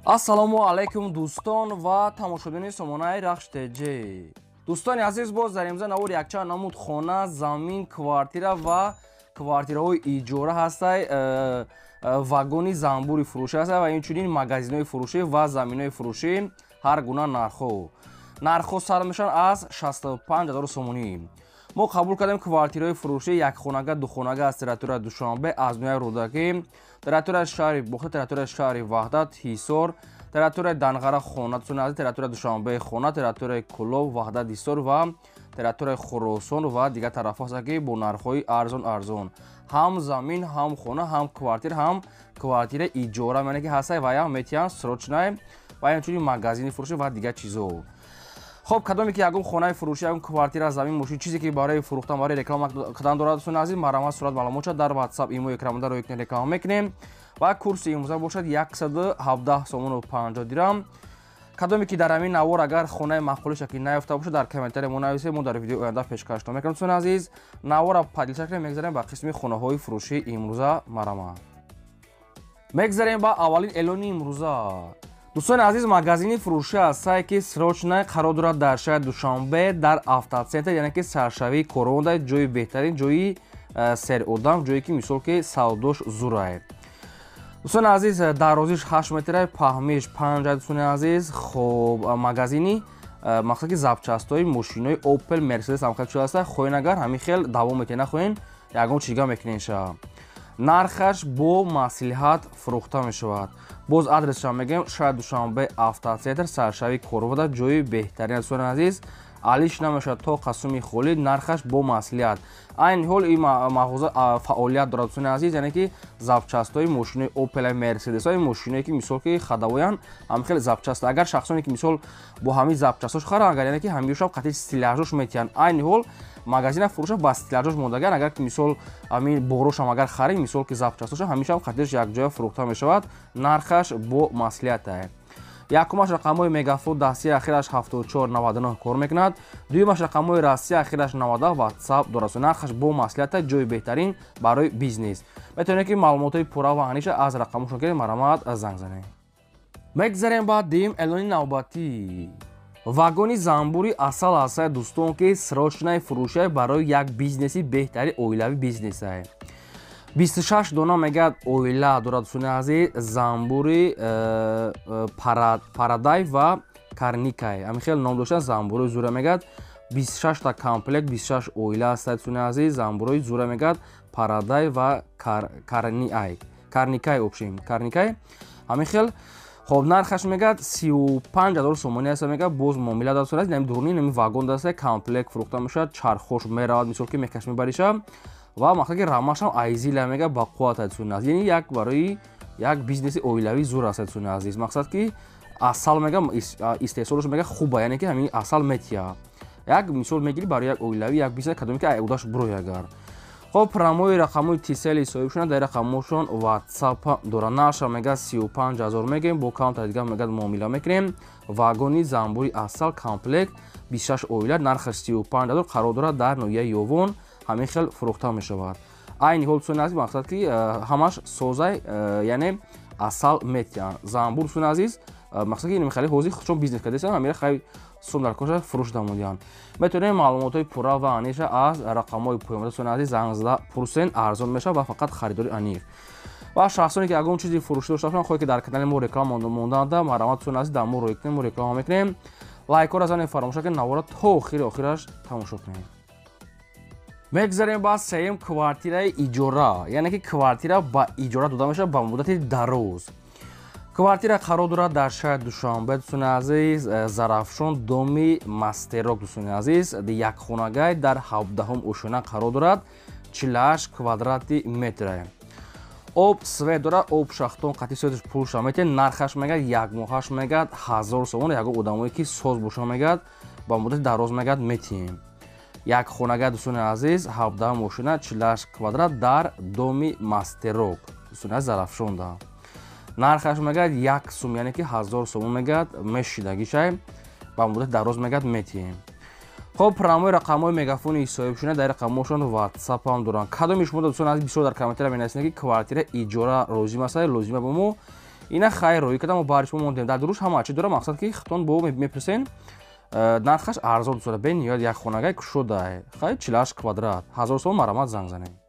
ассалому алайкум дӯстон ва тамошобини сомонаи рахш теҷи. дӯстони азиз, боз дар имза навур якчанд намуд хона, замин, квартира ва квартираҳои иҷора ҳастай, вагони занбури фурӯшӣ ҳастай ва инчунин магазинҳои фурӯшӣ ва заминҳои фурӯшӣ ҳар гуна нархҳо. нархҳо сар мешаванд аз 65 000 сомонӣ. мо қабул кардем квартираҳои фурӯшӣ якхонага, духонага аз территорияи Душанбе, аз ноҳияи Рӯдакӣ, территорияи шаҳри Бохта, территорияи шаҳри Ваҳдат, Ҳисор, территорияи Данғара хона, территорияи Душанбе хона, территорияи Кӯлоб, Ваҳдат, Ҳисор ва территорияи Хӯросон ва дигар тарафҳо ҳастанд ки бо нархҳои арзон ҳам замин, ҳам хона, ҳам квартира, ҳам квартираи иҷора яъне ки ҳастай ва ям метиҳанд срочнай ва инчунин магазини фурӯшӣ ва дигар чизҳо. خب کدامی که یکم خانه فروشی یکم کوارتیر زمین ماشین چیزی که برای فروختن برای رکلام کردن دارد دوستان عزیز مرام صورت معلومات شد در واتساپ ایمو اکرام در رو یک رکلام میکنیم و کورس امروزه باشد 117 سومون و 50 درهم. کدامی که در همین نوار اگر خانه معقول شکلی نیافته باشه در کامنتر ما نویسید، ما در ویدیو آینده پیشکش میکنیم دوستان عزیز. نوار پدیل شکل میگذاریم با قسم خانه های فروشی امروزه مرام میگذاریم با اولین اعلان امروزه. دوستان عزیز، مغازین فروشی هستند که سرچنای قرار دارد در شهر دوشنبه در автоцентр یعنی که سرشوی کوروندا، جای بهترین جایی سر اودام، جایی که مثال که سوداش زورای. دوستان عزیز، درازیش 8 متره، پهمیش 5. دوستان عزیز، خب مغازینی مقصد که запчастҳои ماشین‌های اوپل مرسدس هم خرید شده است. خوین اگر همین خیل دوام میکنه خوین یگان چیگا میکنین شه. нархаш бо маслиҳат фурӯхта мешавад. боз адресшо мегем шаҳри Душанбе автоцентр саршавии Корвода, ҷои беҳтарин дӯстони азиз, алиш намешавад то қасуми холид, нархаш бо маслиҳат. айни ҳол ин мағоза фаъолият дорад дӯстони азиз, яъне ки запчастҳои мошинои Opel, Mercedes-ҳои мошиное ки мисол ки хадавоян ҳам хеле запчаст. агар шахсоне ки мисол бо ҳамин запчастҳош харан, агар яъне ки ҳамишоб қатъи стиляжош метиҳанд. айни ҳол магазина фурӯша ба стиляжош мондаган, агар ки мисол ҳамин борошам агар харед, мисол ки запчастоша ҳамишам қатъиш якҷоя фурӯхта мешавад. нархаш бо маслиҳат аст. якумаш рақамҳои мегафон дастии ахираш 7499 кор мекунад. дуюмаш рақамҳои растии ахираш 90 ватсап дорад. нархаш бо маслиҳат аст, ҷои беҳтарин барои бизнес. метавонед ки маълумотои пурра ва аниша аз рақамҳошон гиред марамат занг занед. мегзарем ба дим эълони навбатӣ. вагони занбури асал ҳастад дӯстон ки срочнаи фурӯши барои як бизнеси беҳтари оилави бизнес аст. 26 дона мегӯяд оила дорад дӯстони азиз, занбури парадай ва карникай. ҳамин хел ном доштан занбурои зура мегӯяд 26 та комплект, 26 оила ҳастад дӯстони азиз, занбурои зура мегӯяд парадай ва карникай обшим карникай. ҳамин хел خب нархаш мегӯяд 35 000 сомонӣ аст. мегӯяд боз муомила дорад дӯстони азиз, нами дурни нами вагон даста комплект фурӯхта мешавад, чархош меравад мисол ки мекаш мебариша ва мақсад ки рамашам айзила мега ба қувват дӯстони азиз, яъне як барои як бизнеси оилави зур аст дӯстони азиз. мақсад ки асал мега истеҳсолош мега хуба, яъне ки ҳамин асал метиҳа. як мисол мегири барои як оилави як бизнес кадоме ки айудаш бурои агар. خب پراموی رقموی تیسلی صاحبشون در رقمشون واتساپ دارن. ناشا میگه 35000 میگیم با کانت دیگه میگه معامله میکنیم. واگونی زنبوری اصل کامپلکت 26 اویلر نرخش 35000 قرار دارد در نویه یوون همین خیل فروخته میشود. aynı hol suyun aziz maksat ki hamaş sozay yani asal metyan زنبور suyun aziz maksat ki میخواهی حوزی چون بیزنس کردیسن همیشه خیلی سوندر کنش فروش دامودیان. میتونید معلوماتای پورا و انیشه از رقم‌های پویمده سون عزیز زنگ 10% ارزان میشه و فقط خریداری انیق. و شخصانی که اگه اون چیزی فروش داشته باشن خواهی که در کانال ما رکلام موندن مرامت سون عزیز دمو رو کنیم و رکلام میکنیم. لایک ها را زن فراموش کنید نوارا تا آخرش تماشا کنید. میگذاریم با سیم کوارتیرای ایجورا، یعنی که کوارتیرا با ایجورا داده میشه با مدت دراز. کوارتیرا قرار دارد در شهر دوشنبه دوستان عزیز، زرافشان دومی مستروک دوستان عزیز، یک خانگاه در 17 اوشونه قرار دارد 48 کوادراتی متر. آب سوید دارد، آب شختون قطعی سویدش پول شامته، نرخش میگه یک ماهش میگه 1000 سومون، یک آدمایی که ساز باشه میگه با مدت دراز میگه میتیم. یک خانگاه دوستان عزیز 17 اوشونه 48 کوادرات در دومی مستروک دوستان عزیز زرافشان دا. нархаш мегӯяд 1 сум, яъне ки 1000 сомон мегӯяд мешидагиша ба муддати дароз мегӯяд метиҳем. хоб промои рақамҳои мегафони ҳисобшуна дар рақамҳошон ватсап ҳам доранд. кадоми шумо дӯстон азиз бисёр дар комментария менависед ки квартира иҷора лозим аст, лозима ба мо اینا خیر روی کدام بارش موندیم در دروش همه چی داره مقصد که خطون بو میپرسین نرخش ارزان دوست بین یاد یک خونگی کشوده خیلی 48 کوادرات 1000 سوم مرامت زنگ زنیم.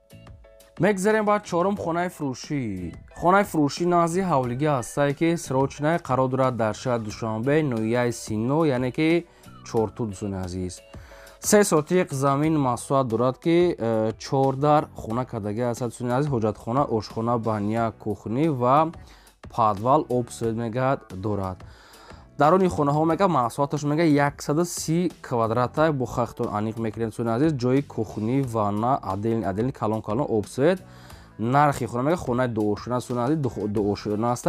میگذاریم با چهارم خانه فروشی. خانه فروشی نازی حولگی هسته که سروچنه قرار دارد در شهر دوشنبه نویه سینو یعنی که چورتو دوستان عزیز 3 سوتیق زمین مساحت دارد که 14 خانه کدگی هست دوستان عزیز حجت خانه آشخانه بانیا کوخنی و پادوال آب سوید میگه دارد. در اون خانه ها میگه مساحتش میگه 130 کوادرات با خختون انیق میکنیم دوستان عزیز جای کوخنی واننا عدل کلان آب سوید. نرخی خونه میگه خونه دو آشنا دوستان عزیز دو آشنا است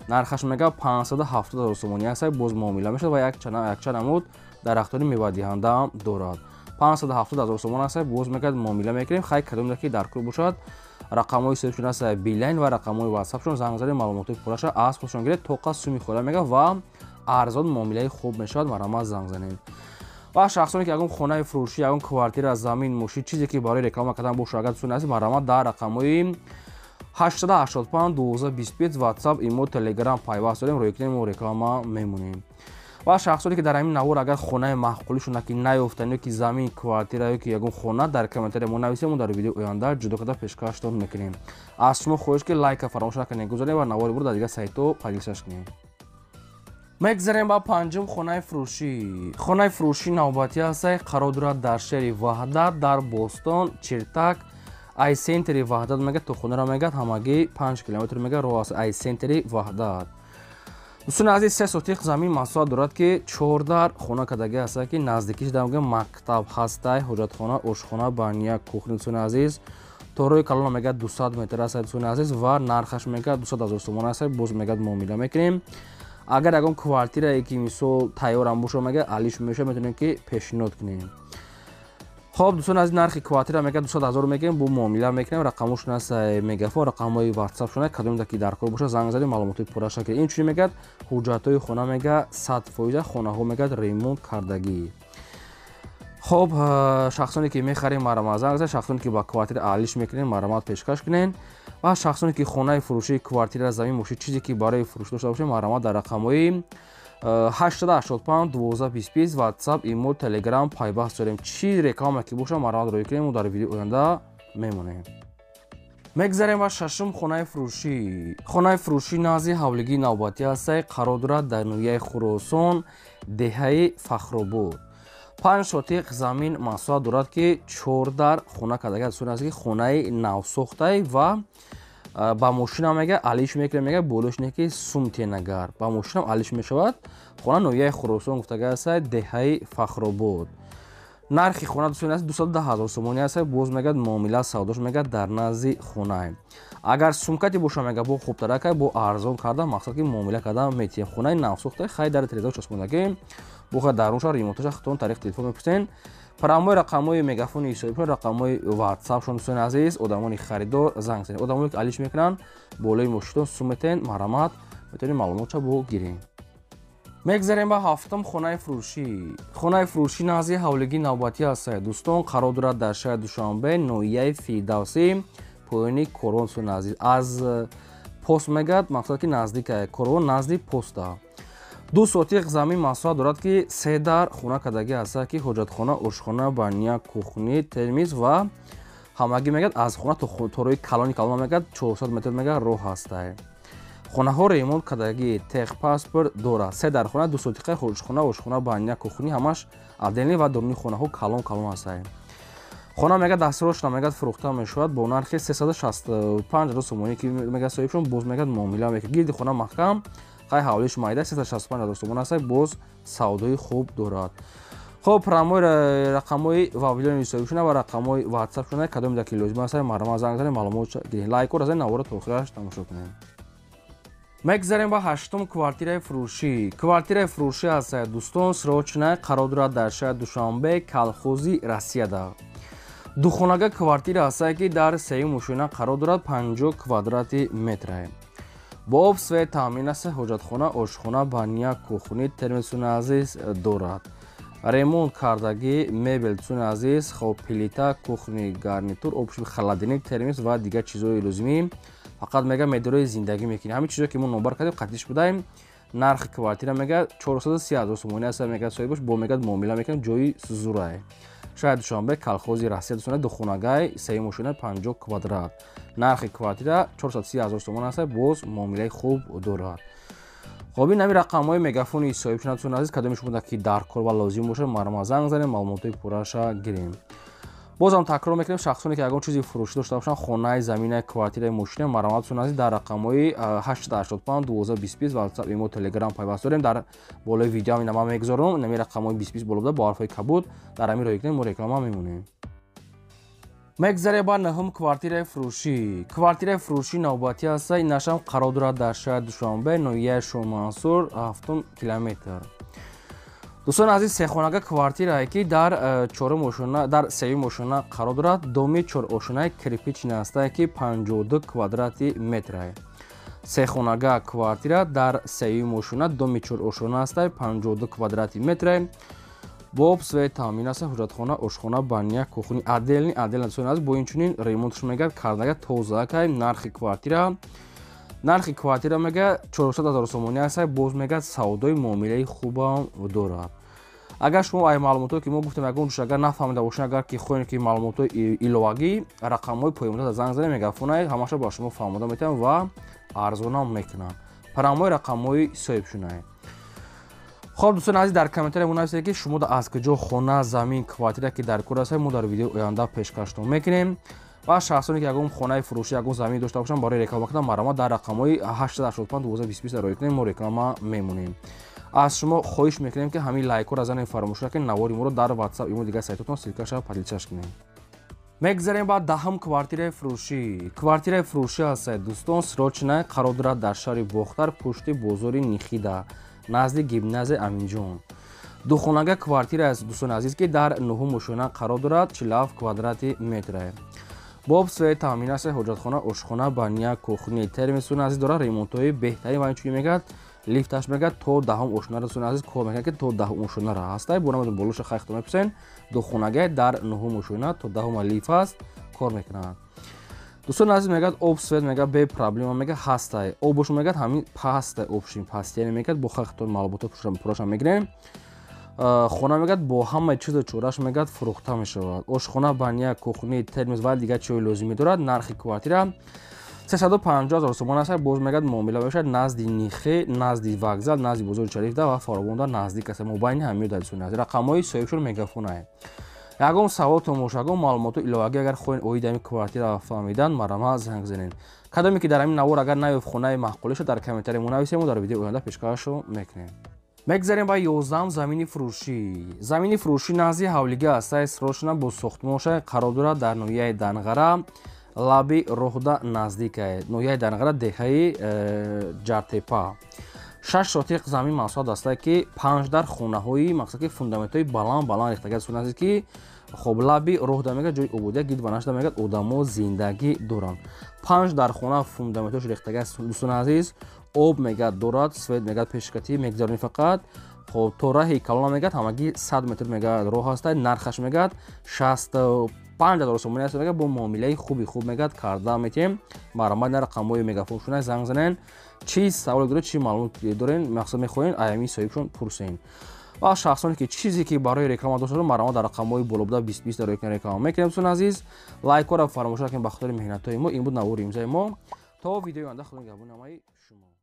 نرخش میگه 570,000 سومونی است باز معامله میشه و یک چند عمود درختانی میوه دهنده هم دارد 570,000 سومون است باز میگه معامله میکنیم خیلی کدوم که در کل باشد رقمای سیبشون است بیلین و رقمای واتساپشون زنگ زدید معلومات پورش از خودشون گیرید توقع سومی خوله میگه و ارزان معامله خوب میشد مرا زنگ زنید. و شخصانی که اگه خونه فروشی اگه کوارتیر از زمین موشی چیزی که برای رکلام کردن باشه اگه دوستان عزیز مرا در رقمای 885 1225 واتساپ ایمو تلگرام پیوست داریم روی کنیم و رکلام میمونیم. و شخصانی که در همین نوار اگر خونه معقولشون که نیافتن یا که زمین کوارتیر یا که یگون خونه در کامنت ما نویسیم و در ویدیو آینده جدا کده پیشکشتون میکنیم. از شما خواهش که لایک فراموش نکنید گذارید و نوار برو در دیگه سایتو پابلیشش کنید. میگذاریم با پنجم خانه فروشی. خانه فروشی نوبتی است قرار دارد در شهر وحدت در بوستون چرتک ای سنتری وحدت میگه تو خونه را میگه همگی 5 کیلومتر میگه رو از ای سنتری وحدت. دوستان عزیز 3 سوتیق زمین مساحت دارد که 14 خانه کدگی است که نزدیکیش در مکتب هست حجت خانه آشخانه بانیا کوخنی دوستان عزیز تو روی کلان میگه 200 متر است دوستان عزیز و نرخش میگه 200,000 تومان است باز میگه معامله میکنیم. اگر اگه کوارتیر یکی مثال تیار هم باشه میگه علیش میشه میتونیم که پیشنهاد کنیم. خب دوستان از نرخ کوارتیر میگه 200,000 میگیم با معامله میکنیم رقمش نست میگه و رقمای واتساپ شونه کدوم که در کار باشه زنگ زدیم معلومات پورا شکل این چی میگه حجتای خونه میگه 100% خونه ها میگه ریمونت کردگی. خب شخصانی که میخریم مرا زنگ زدید شخصانی که با کوارتیر علیش میکنین مرامات پیشکش کنین و شخصانی که خونه فروشی کوارتیر از زمین موشی چیزی که برای فروش داشته باشه مرامات در رقمای 885 1225 واتساپ ایمو تلگرام پیوست داریم چی رکام که باشه مرامات روی کنیم و در ویدیو آینده میمونیم. میگذاریم و ششم خانه فروشی. خانه فروشی نازی حولگی نوبتی است قرار دارد در نویه خراسان دهه فخرآباد 5 سوتیق زمین مساحت دارد که 14 خونه کدگی دوستان است که خونه نو ساخته و با ماشین میگه علیش میکنه میگه بولش نه که سومتی نگر با ماشین علیش میشود خونه نویه خراسان گفتگی است دهه فخرآباد. نرخ خونه دوستان است 210,000 سومونی است باز میگه معامله سوداش میگه در نزد خونه اگر سومکتی باشه میگه با خوب ترکه با ارزان کرده مقصد که معامله کرده میتی خونه نو ساخته خیلی در تریزا چسبوندگی بخواد درونش ریموتش خودتون طریق تلفن میپرسین فراموی رقمای میگافون ایسایپ رقمای واتساپ شون دوستان عزیز آدمانی خریدار زنگ زنید آدمایی که علیش میکنن بالای مشتون سومتن مرامت میتونین معلومات بو گیرین. میگذاریم با هفتم خانه فروشی. خانه فروشی نازی حولگی نوبتی است دوستان قرار دارد در شهر دوشنبه نویه فیردوسی پوینی کرون دوستان عزیز از پست میگد مقصد که نزدیک کرون نزدیک پست 2 سوتیق زمین مساحت دارد که 3 در خونه کدگی است که حجت خانه آشخانه بانیا کوخنی ترمیز و همگی میگه از خونه تو روی کلانی کلان میگه 400 متر میگه راه است. خونه ها ریمونت کدگی تخ پاسپورت دارد 3 در خونه 2 سوتیق آشخانه آشخانه بانیا کوخنی همش عدلی و درونی خونه ها کلان است. خونه میگه دستروش میگه فروخته میشود با نرخ 365,000 سومونی که میگه صاحبشون باز میگه معامله میکنه گیرد خونه محکم خیلی حوالیش مایده 365,000 تومان است باز سودای خوب دارد. خب رقمای رقمای ویدیو نویسیشون و رقمای واتساپ شونه کدوم در که لازم است مرا زنگ زنید معلومات گیرید لایک و از این نوار تو آخرش تماشا کنید. میگذاریم با هشتم کوارتیر فروشی. کوارتیر فروشی است دوستان سروچنه قرار دارد در شهر دوشنبه کالخوزی روسیه دا دو خانگی کوارتیر است که در سه ماشین قرار دارد 50 کوادرات متر با آب سوی تامین است حجت خانه آشخانه بانیا کوخنی ترمیز عزیز دارد ریمونت کردگی مبل دوستان عزیز خب پلیتا کوخنی گارنیتور آبشوی خلادینی ترمیز و دیگر چیزهای لازمی фақат мега медорои зиндагӣ мекунӣ. Ҳамин чизое ки мо номбар кардем қатъиш будаем. Нархи квартира мега 430,000 сомони аст мега соҳибаш бо мега муомила мекунем ҷои Зурай. Шаҳри Душанбе, колхози Россия дӯстон духонагаи 3 мошина 50 квадрат. Нархи квартира 430,000 сомон аст, боз муомилаи хуб дорад. خب این همین رقم‌های مگافونی صاحب شدن عزیز کدومش بوده که در کار و لازم باشه ما زنگ زنیم معلومات پورش گیریم. بازم تکرار میکنیم شخصانی که اگر چیزی فروش داشته باشن خانه زمین کوارتیر ماشین مرامتشون عزیز در رقم‌های 885 1220 واتساپ ایمو تلگرام پیوست داریم. در بالای ویدیو هم اینم میگذارم. نمی رقم‌های 2020 بالا بوده با حرفای کبود در همین راه ما رکلام میمونیم. مگذره با نهم کوارتیر فروشی. کوارتیر فروشی نوبتی است. این نشام قرار دارد در شهر دوشنبه نویه شومنصور 7 کیلومتر. دوستان عزیز سه خانگاه کوارتیر است که در 4 ماشینا در 3 ماشینا قرار دارد. دومی 4 آشنای کریپیچ است که 52 کوادرات متر است. سه خانگاه کوارتیر در 3 ماشینا دومی 4 آشنا است 52 کوادرات متر است. боб свет таъмин аст ҳуҷҷатхона ошхона баня кухни отдельный достоин аст бо инчунин ремонтш мегӯяд кардага тозаакай. нархи квартира мега 400,000 сомони аст боз мегӯяд савдои муомилаи хубам дорад. агар шумо ай маълумотое ки мо гуфтем ягон душ агар нафаҳмида бошед агар ки хоҳед ки маълумотои иловагӣ рақамҳои поёмда занг занед мегафонаед ҳамаша ба шумо фаҳмода метавонам ва арзонам мекунам. парамои рақамҳои соҳибшунаед. خب دوستان عزیز در کامنت منویسید که شما از کجا خانه زمین کوارتیر که در کار هستید ما در ویدیو آینده پیشکش میکنیم و شخصانی که یگان خانه فروشی یگان زمین داشته باشن برای رکلام کردن مرا در رقم‌های 885 1220 رایت کنیم ما رکلام میمونیم. از شما خواهش میکنیم که همین لایک رو بزنید فراموش نکنید نواری ما رو در واتساپ ایمو دیگه سایتتون سیرکش پدیدش کنید. میگذاریم بعد دهم کوارتیر فروشی. کوارتیر فروشی است دوستان سروچنه قرار دارد در شهر باختر پشت بازار نیخیده نزد گیمناز امینجان. دو خانگاه کوارتیر است دوستان عزیز که در 9 ماشینا قرار دارد 47 کوادرات متر است. باب سوی تامین است حاجتخانه آشخانه بانیا کوخنی ترمسون عزیز داره ریمونت‌های بهتری و اینچوری میگه لیفتش میگه تا دهم آشنا دوستان عزیز کار میگه که تا دهم آشنا را هست بونم بالوش خیخت میپسن دو خانگاه در 9 ماشینا تا دهم لیف است کار میکنن. دوستان عزیز میگه آب سوید میگه به پرابلم میگه هسته آبش میگه همین پاسته آبشین پاستی میگه با خاطر معلومات پروش میگیریم. خونه میگه با همه چیز چورش میگه فروخته میشود. آشخانه بانیا کوخنی ترمز و دیگه چیزی لازمی دارد. نرخ کوارتیر 350,000 سومون است. باز میگه معامله میشه نزد نیخه نزد وокзал نزد بزرگ شریف و فراواندا نزدیک است. موبایل همین دادسون است. رقمای صاحبشون مگافونه ягон савол томоша ягон маълумоту иловагӣ агар хоҳед оиди ҳамин квартира фаҳмидан марама занг занед. кадоме ки дар ҳамин навор агар наёфт хонаи маҳқулиша дар комментария мунависед мо дар видео оянда пешкашро мекунем. мегзарем ба 11 замини фурӯшӣ. замини фурӯшӣ назди ҳавлига аст срочна бо сохтмонша қарор дорад дар ноҳияи данғара лаби роҳда наздик аст. ноҳияи данғара деҳаи ҷартепа 6 сотиқ замин маҳсулот аст ки 5 дар хонаҳои мақсад ки фундаментҳои баланд рехтага аст ки хоб лаби роҳ да мегӯяд ҷои ободия гирд ва нашда мегӯяд одамо зиндагӣ доранд. 5 дар хона фундаментҳош рехтага аст дӯстон азиз об мегӯяд дорад свет мегӯяд пешкатӣ мегзаронӣ фақат хоб то раҳи калона мегӯяд ҳамагӣ 100 метр мегӯяд роҳ аст нархаш мегӯяд 65,000 сомони аст мегӯяд бо муомилаи хуб мегӯяд карда метем марамат на рақамҳои мегафоншуна занг занен چی سوال دارید چی معلومات دارین مقصد میخواین ایمی صاحبشون پرسین و شخصانی که چیزی که برای رکلام داشته مرا در رقم‌های بالا بوده 20 در رکلام میکنیم دوستان عزیز لایک و فراموش نکنید به خاطر مهنت های ما این بود نوار امضای ما تا ویدیو آینده خودتون گبون نمایی شما